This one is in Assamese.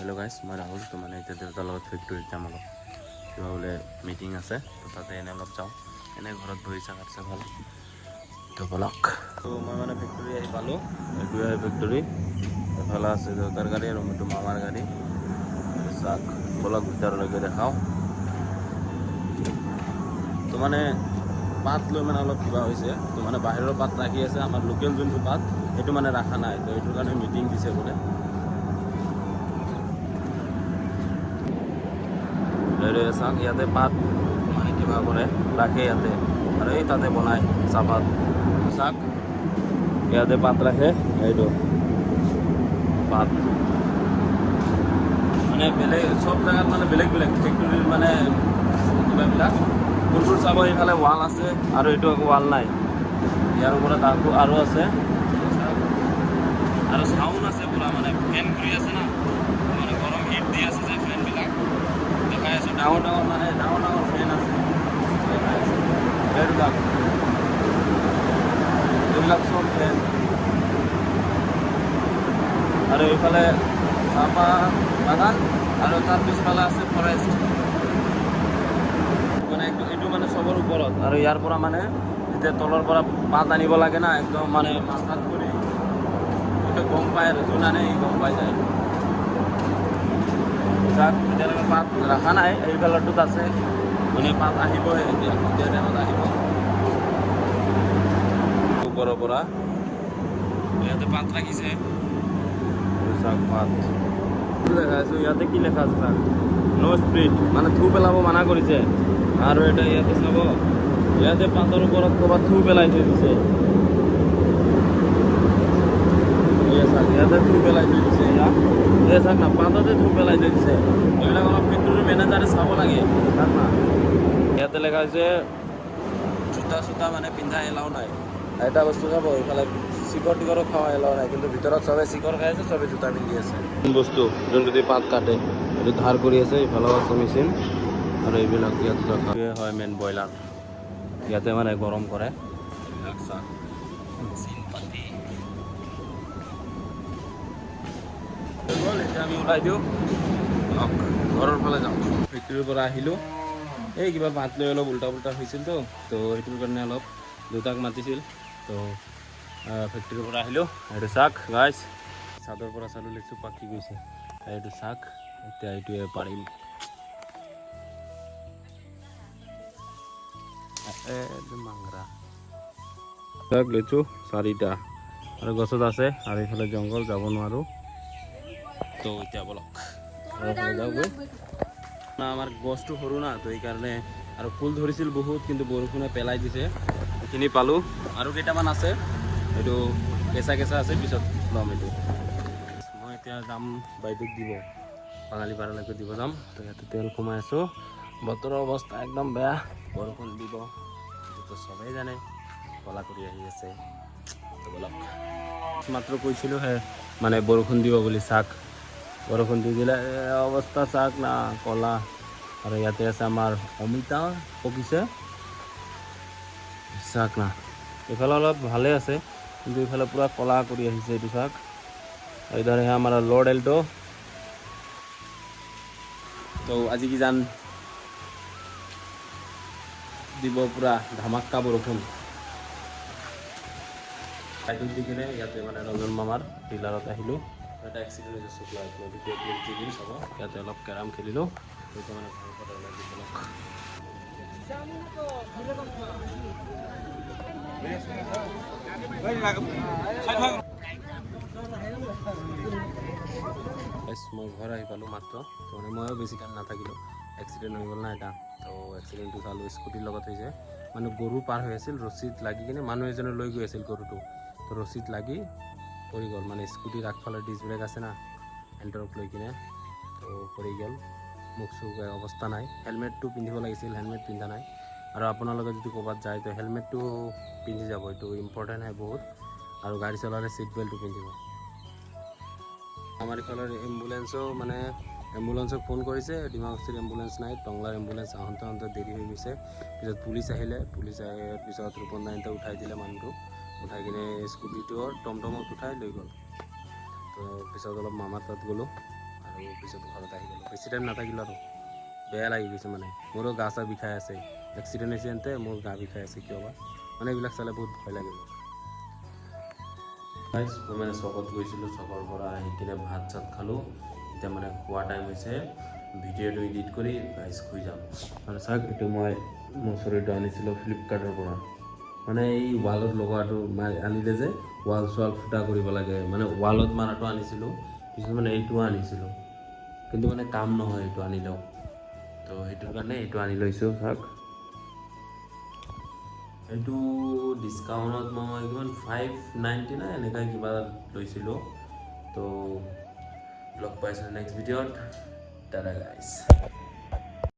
হেল্ল' গাইজ, মই ৰাহুল। তো মানে এতিয়া দেউতাৰ লগত ফেক্টৰীত যাম অলপ, কিবা বোলে মিটিং আছে, তো তাতে এনে অলপ যাওঁ। এনে ঘৰত বহি চাহ ভাল তো বলক। তো মই মানে ফেক্টৰী আহি পালোঁ। এইটোৱে ফেক্টৰী, এফালে আছে দেউতাৰ গাড়ী আৰু এইটো মামাৰ গাড়ী। চাওক বলক ভিতৰলৈকে দেখাওঁ। তো মানে পাত লৈ মানে অলপ কিবা হৈছে, তো মানে বাহিৰৰ পাত ৰাখি আছে, আমাৰ লোকেল যোনটো পাত সেইটো মানে ৰখা নাই। তো এইটোৰ কাৰণে মিটিং দিছে বোলে। চাওক ইয়াতে পাত মানে কিবা কৰে ৰাখে ইয়াতে, আৰু এই তাতে বনায় চাহপাত। চাওক ইয়াতে পাত ৰাখে, এইটো পাত মানে বেলেগ চব জেগাত মানে বেলেগ বেলেগ ফেক্টৰীৰ মানে কিবাবিলাক। কোনটোৰ চাব এইফালে ৱাল আছে আৰু এইটো একো ৱাল নাই। ইয়াৰ ওপৰত আকৌ আৰু আছে, আৰু চাউণ্ড আছে পূৰা, মানে ফেন ঘূৰি আছে না, মানে গৰম হিট দি আছে যে ফেনবিলাক দেখাই আছোঁ। ডাঙৰ ডাঙৰ মানে ডাঙৰ ডাঙৰ ফেন আছে দেখাই আছোঁ। এইবিলাক চব ফেন। আৰু এইফালে চাহপাত বাগান, আৰু তাৰ পিছফালে আছে ফৰেষ্ট। মানে এইটো মানে চবৰ ওপৰত, আৰু ইয়াৰ পৰা মানে যেতিয়া তলৰ পৰা পাত আনিব লাগে না, একদম মানে মাথাত কৰি গম পায়, আৰু যোন আনে গম পাই যায়। যাক এতিয়ালৈকে পাত ৰখা নাই, এই কালাৰটোত আছে, মানে পাত আহিবহে এতিয়া টাইমত আহিব ওপৰৰ পৰা। ইয়াতে পাত ৰাখিছে, চাওক পাত দেখা আছোঁ। ইয়াতে কি লেখা আছে চাওক, নো স্প্ৰিট, মানে থু পেলাব মানা কৰিছে। আৰু এটা ইয়াতে চাব, ইয়াতে পাতৰ ওপৰত ক'ৰবাত থু পেলাই থৈ দিছে। ইয়াতে থু পেলাই থৈ দিছে, এই চাওক না, পাততে থু পেলাই থৈ দিছে। এইবিলাক অলপ ফেক্টৰীৰ মেনেজাৰে চাব লাগে, চাওক না। ইয়াতে লেখা হৈছে জোতা চোতা মানে পিন্ধা এলাও নাই। এটা বস্তু চাব, এইফালে চিকৰ টিকৰো খোৱা এলাও নাই, কিন্তু ভিতৰত চবে চিকৰ খাই আছে, চবে জোতা পিন্ধি আছে। বস্তু যোনটো দি পাত কাটে এইটো ধাৰ কৰি আছে, ইফালেও আছে মেচিন। আৰু এইবিলাক ইয়াত ৰখা হয় মেইন ব্ৰইলাৰ, ইয়াতে মানে গৰম কৰে। মেচিন পাতি এতিয়া আমি ওলাই দিওঁ, ঘৰৰ ফালে যাওঁ। ফেক্টৰীৰ পৰা আহিলোঁ, এই কিবা ভাত লৈ অলপ উল্টা পুল্টা হৈছিল তো সেইটোৰ কাৰণে অলপ দেউতাক মাতিছিল। তো ফেক্টৰীৰ পৰা আহিলোঁ। এইটো চাওক গাইজ, চাদৰ পৰা চালোঁ লেচু পাকি গৈছে। এইটো চাওক, এতিয়া এইটোৱে পাৰিম। মাংৰা চাওক লেচু 4টা, আৰু গছত আছে, আৰু এইফালে জংঘল, যাব নোৱাৰোঁ। তো এতিয়া বলক যাওঁগৈ। আমাৰ গছটো সৰু না, তো এইকাৰণে, আৰু ফুল ধৰিছিল বহুত, কিন্তু বৰষুণে পেলাই দিছে। এইখিনি পালোঁ, আৰু কেইটামান আছে, এইটো কেঁচা কেঁচা আছে, পিছত ল'ম এইটো। মই এতিয়া যাম বাইদেউক দিব, বাঙালী পাৰালৈকে দিব যাম। তো ইয়াতে তেল সোমাই আছোঁ, বতৰৰ অৱস্থা একদম বেয়া, বৰষুণ দিব এইটোতো চবেই জানে, কলা কৰি আহি আছে। তো বলক, মাত্ৰ কৈছিলোঁহে মানে বৰষুণ দিব বুলি, চাওক বৰষুণ দি দিলে অৱস্থা চাওক না, কলা। আৰু ইয়াতে আছে আমাৰ অমিতা পকিছে, চাওক না। এইফালে অলপ ভালে আছে, কিন্তু এইফালে পূৰা কলা কৰি আহিছে, এইটো চাওক। इधर है हमारा लॉर्ड एल्टो। तो आज की जान দিব পুরা ধামাক্কা বৰষুণ। বাইদেউক দি কিনে ইয়াতে মানে ৰঞ্জন মামাৰ ডিলাৰত আহিলোঁ। এটা এক্সিডেণ্ট হৈছে, চকুলা দিম চাব, ইয়াতে অলপ কেৰাম খেলিলোঁ। এতিয়া মানে ঘৰৰ পৰা ওলাই দিব লওক। মই ঘৰ আহি পালোঁ মাত্ৰ, তো মানে ময়ো বেছি টাইম নাথাকিলোঁ, এক্সিডেণ্ট হৈ গ'ল না এটা। তো এক্সিডেণ্টটো চালোঁ, স্কুটিৰ লগত হৈছে, মানে গৰু পাৰ হৈ আছিল, ৰছীত লাগি কিনে মানুহ এজনে লৈ গৈ আছিল গৰুটো, তো ৰছীত লাগি পৰি গ'ল। মানে স্কুটিৰ আগফালে ডিছ ব্ৰেক আছে না, এণ্টাৰক লৈ কিনে, তো পৰি গ'ল। মুখ চুখ অৱস্থা নাই। হেলমেটটো পিন্ধিব লাগিছিল, হেলমেট পিন্ধা নাই। আৰু আপোনালোকে যদি ক'ৰবাত যায়, তো হেলমেটটো পিন্ধি যাব, এইটো ইম্পৰ্টেণ্ট হয় বহুত। আৰু গাড়ী চলালে ছিট বেল্টটো পিন্ধিব। আমাৰ ইফালৰ এম্বুলেঞ্চো মানে এম্বুলেঞ্চক ফোন কৰিছে, ডিমাকুছিৰ এম্বুলেঞ্চ নাই, টংলাৰ এম্বুলেঞ্চ আহোঁতে দেৰি হৈ গৈছে। পিছত পুলিচ আহিলে, পুলিচ আহাৰ পিছত ৰূপন দাইনতে উঠাই দিলে মানুহটো, উঠাই কিনে স্কুটিটো টমটমত উঠাই লৈ গ'ল। তো পিছত অলপ মামাৰ তাত গ'লোঁ, আৰু আৰু পিছত ঘৰত আহি গ'লোঁ বেছি টাইম নাথাকিলোঁ আৰু বেয়া লাগি গৈছে মানে মোৰো গা চা বিষাই আছে এক্সিডেণ্ট হৈছে মোৰ গা বিষাই আছে কিয় বা মানে এইবিলাক চালে বহুত ভয় লাগে মোৰ মই মানে চকত গৈছিলোঁ চকৰ পৰা আহি কিনে ভাত চাত খালোঁ এতিয়া মানে খোৱা টাইম হৈছে ভিডিঅ'টো এডিট কৰি গাইজ শুই যাম আৰু চাওক এইটো মই মচুৰিটো আনিছিলোঁ ফ্লিপকাৰ্টৰ পৰা মানে এই ৱালত লগোৱাটো আনিলে যে ৱাল চোৱাল ফুটা কৰিব লাগে মানে ৱালত মাৰাটো আনিছিলোঁ পিছত মানে এইটোও আনিছিলোঁ কিন্তু মানে কাম নহয় এইটো আনিলেও তো সেইটোৰ কাৰণে এইটো আনি লৈছোঁ চাওক এইটো ডিছকাউণ্টত মই কিমান 599 এনেকুৱা কিবা লৈছিলোঁ তো লগ পাইছোঁ নেক্সট ভিডিঅ'ত টাটা গাইজ